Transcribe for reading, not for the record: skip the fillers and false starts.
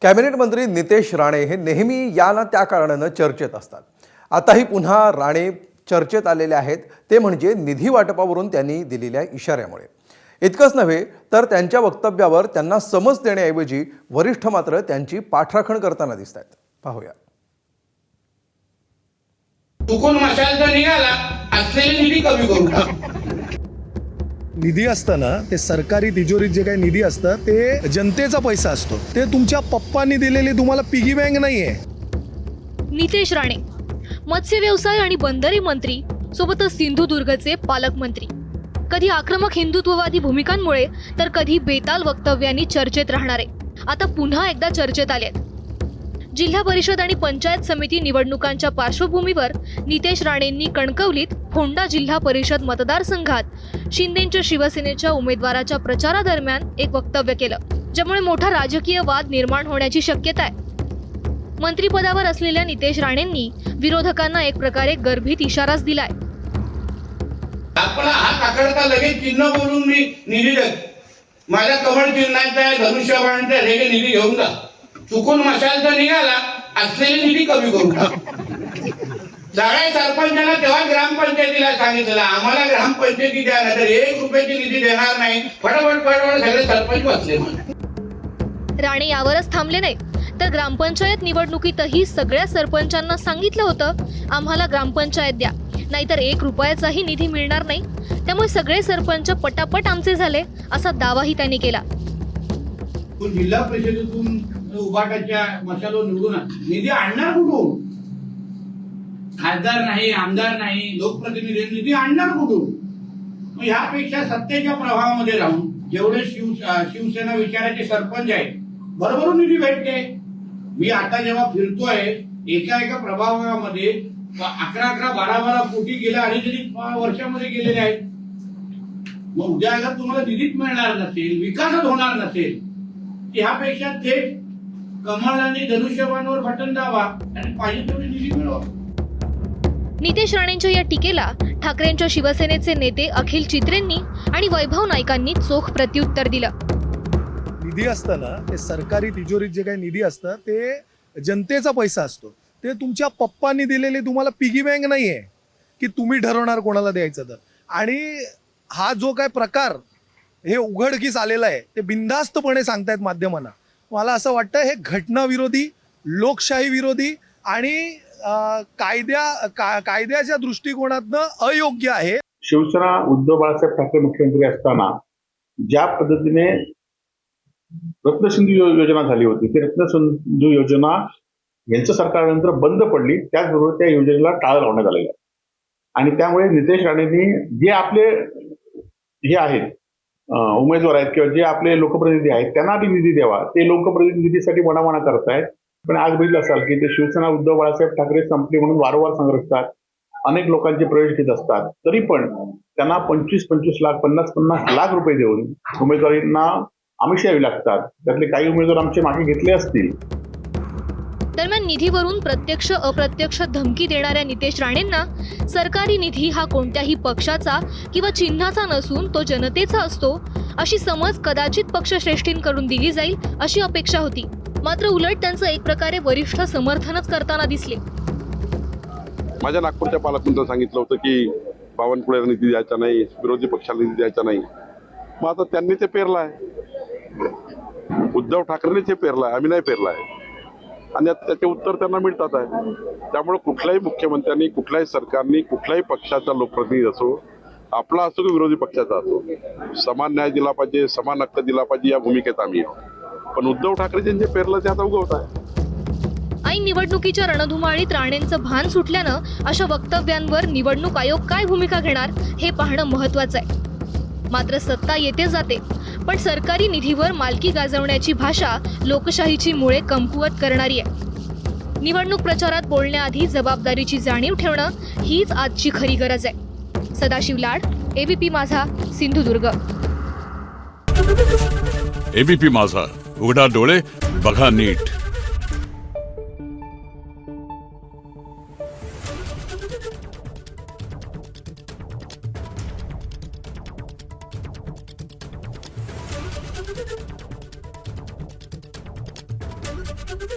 Cabinet मंत्री नितेश राणे हे नेहमी या ना त्या कारणानं चर्चेत असतात. आताही पुन्हा राणे चर्चेत आलेले आहेत, ते म्हणजे निधी वाटपावरून त्यांनी दिलेल्या इशाऱ्यामुळे. इतकंच नव्हे तर त्यांच्या वक्तव्यावर त्यांना समज देण्याऐवजी वरिष्ठ मात्र त्यांची पाठराखण करताना दिसत आहेत. पाहूया. चुकून मशाल जर निघाला असलेले निधी कमी करू टाक. निधी असताना ते सरकारी तिजोरीत जे काही निधी असतं ते जनतेचा पैसा असतो. ते तुमच्या पप्पांनी दिलेली तुम्हाला पिगी बँक नाहीये. नितेश राणे मत्स्य व्यवसाय आणि बंदरे मंत्री, सोबतच सिंधुदुर्गचे पालकमंत्री. कधी आक्रमक हिंदुत्ववादी भूमिकांमुळे तर कधी बेताल वक्तव्यांनी चर्चेत राहणारे आता पुन्हा एकदा चर्चेत आलेत. जिल्हा परिषद आणि पंचायत समिती निवडणुकांच्या पार्श्वभूमीवर नितेश राणेंनी कणकवलीत फोंडा जिल्हा परिषद मतदारसंघात शिंदेंच्या शिवसेनेच्या उमेदवाराच्या प्रचारादरम्यान एक वक्तव्य केलं, ज्यामुळे मोठा राजकीय वाद निर्माण होण्याची शक्यता आहे. मंत्रिपदावर असलेल्या नितेश राणेंनी विरोधकांना एक प्रकारे गर्भित इशाराच दिलाय. आपला हा काकडता लगेच चिन्ह बोलून मी निधी देत, माझ्या कमळ चिन्हाचा धनुष्यबाणाचा रेगे निधी घेऊन जा. चुकून मशाल जर निघाला असलेले निधी कमी करू टाक. सगळ्या सरपंचांना तेव्हा ग्रामपंचायतीला सांगितलं आम्हाला ग्रामपंचायती द्या, नाही तर 1 रुपयाची निधी देणार नाही. फटाफट सगळे सरपंच बसले. राणे यावरच थांबले नाही, तर ग्रामपंचायत निवडणुकीतही सगळ्या सरपंचांना सांगितलं होतं आम्हाला ग्रामपंचायत द्या, नाहीतर 1 रुपयाचाही निधी मिळणार नाही. त्यामुळे सगळे सरपंच पटापट आमचे झाले असा दावाही त्यांनी केला. जिल्हा परिषदेतून उभाटाच्या मशालो निवडून निधी आणणार कुठून? खासदार नाही, आमदार नाही, लोकप्रतिनिधी निधी आणणार कुठून? मग ह्यापेक्षा सत्तेच्या प्रभावामध्ये राहून जेवढे शिवसेना विचाराचे सरपंच आहेत बरोबरून निधी भेटते. मी आता जेव्हा फिरतोय एका प्रभागामध्ये 11 12 कोटी गेल्या अडीच वर्षामध्ये गेलेले आहेत. मग उद्या अगर तुम्हाला निधीच मिळणार नसेल, विकासच होणार नसेल, ह्यापेक्षा थेट कमळ आणि धनुष्यबाणावर बटन दाबा आणि पाहिजे तेवढी निधी मिळवा. नितेश राणेंच्या या टीकेला ठाकरेंच्या शिवसेनेचे नेते अखिल चित्रेंनी आणि वैभव नाईकांनी चोख प्रत्युत्तर दिलं. निधी असताना ते सरकारी तिजोरीत जे काही निधी असतं ते जनतेचा पैसा असतो. ते तुमच्या पप्पांनी दिलेली तुम्हाला पिगी बँक नाहीये की तुम्ही ठरवणार कोणाला द्यायचं तर. आणि हा जो काय प्रकार हे उघडकीस आलेला आहे ते बिनधास्तपणे सांगतायत माध्यमांना. मला असं वाटतं हे घटनाविरोधी, लोकशाही विरोधी आणि कायद्याच्या दृष्टिकोनातनं अयोग्य आहे. शिवसेना उद्धव बाळासाहेब ठाकरे मुख्यमंत्री असताना ज्या पद्धतीने रत्नसिंधू योजना झाली होती, ती रत्नसिंधू योजना यांचं सरकारनंतर बंद पडली. त्याचबरोबर त्या योजनेला टाळं लावण्यात आलेलं आहे. आणि त्यामुळे नितेश राणेंनी जे आपले हे आहेत उमेदवार आहेत किंवा जे आपले लोकप्रतिनिधी आहेत त्यांना बी निधी द्यावा, ते लोकप्रतिनिधीसाठी वणावणा करतायत. पण आज बघितलं असाल की ते शिवसेना उद्धव बाळासाहेब ठाकरे संपली म्हणून वारंवार संघर्षतात, अनेक लोकांचे प्रवेश घेत असतात, तरी पण त्यांना 25-25 लाख 50-50 लाख रुपये देऊन उमेदवारींना आमिष यावी लागतात. त्यातले काही उमेदवार आमचे मागे घेतले असतील. दरम्यान निधीवरून प्रत्यक्ष अप्रत्यक्ष धमकी देणाऱ्या नितेश राणेंना सरकारी निधी हा कोणत्याही पक्षाचा किंवा चिन्हाचा नसून तो जनतेचा असतो अशी समज कदाचित पक्षश्रेष्ठींकडून दिली जाईल अशी अपेक्षा होती. मात्र उलट त्यांचं एक प्रकारे वरिष्ठ समर्थनच करताना दिसले. माझ्या नागपूरच्या पालकमंत्र्यांनी सांगितलं होतं की बावनकुळेला निधी द्यायचा नाही, विरोधी पक्षाला निधी द्यायचा नाही. मग आता त्यांनी ते पेरलाय, उद्धव ठाकरेंनी ते पेरलाय, आम्ही नाही पेरलाय. आणि त्याचे उत्तर त्यांना मिळतात आहे. त्यामुळे कुठल्याही मुख्यमंत्र्यांनी, कुठल्याही सरकारने, कुठल्याही पक्षाचा लोकप्रतिनिधी असो, आपला असो की विरोधी पक्षाचा असो, समान न्याय दिला पाहिजे, समान हक्क दिला पाहिजे या भूमिकेत आम्ही आहोत. पण उद्धव ठाकरे जे पेरलं ते आता उगवत आहे. ऐन निवडणुकीच्या रणधुमाळीत राणेंचं भान सुटल्यानं अशा वक्तव्यांवर निवडणूक आयोग काय भूमिका घेणार हे पाहणं महत्वाचं आहे. मात्र सत्ता येते जाते, पण सरकारी निधीवर मालकी गाजवण्याची भाषा लोकशाहीची मुळे कमकुवत करणारी आहे. निवडणूक प्रचारात बोलण्याआधी जबाबदारीची जाणीव ठेवणं हीच आजची खरी गरज आहे. सदाशिव लाड, एबीपी माझा, सिंधुदुर्ग. एबीपी माझा, उघडा डोळे बघा नीट. आहे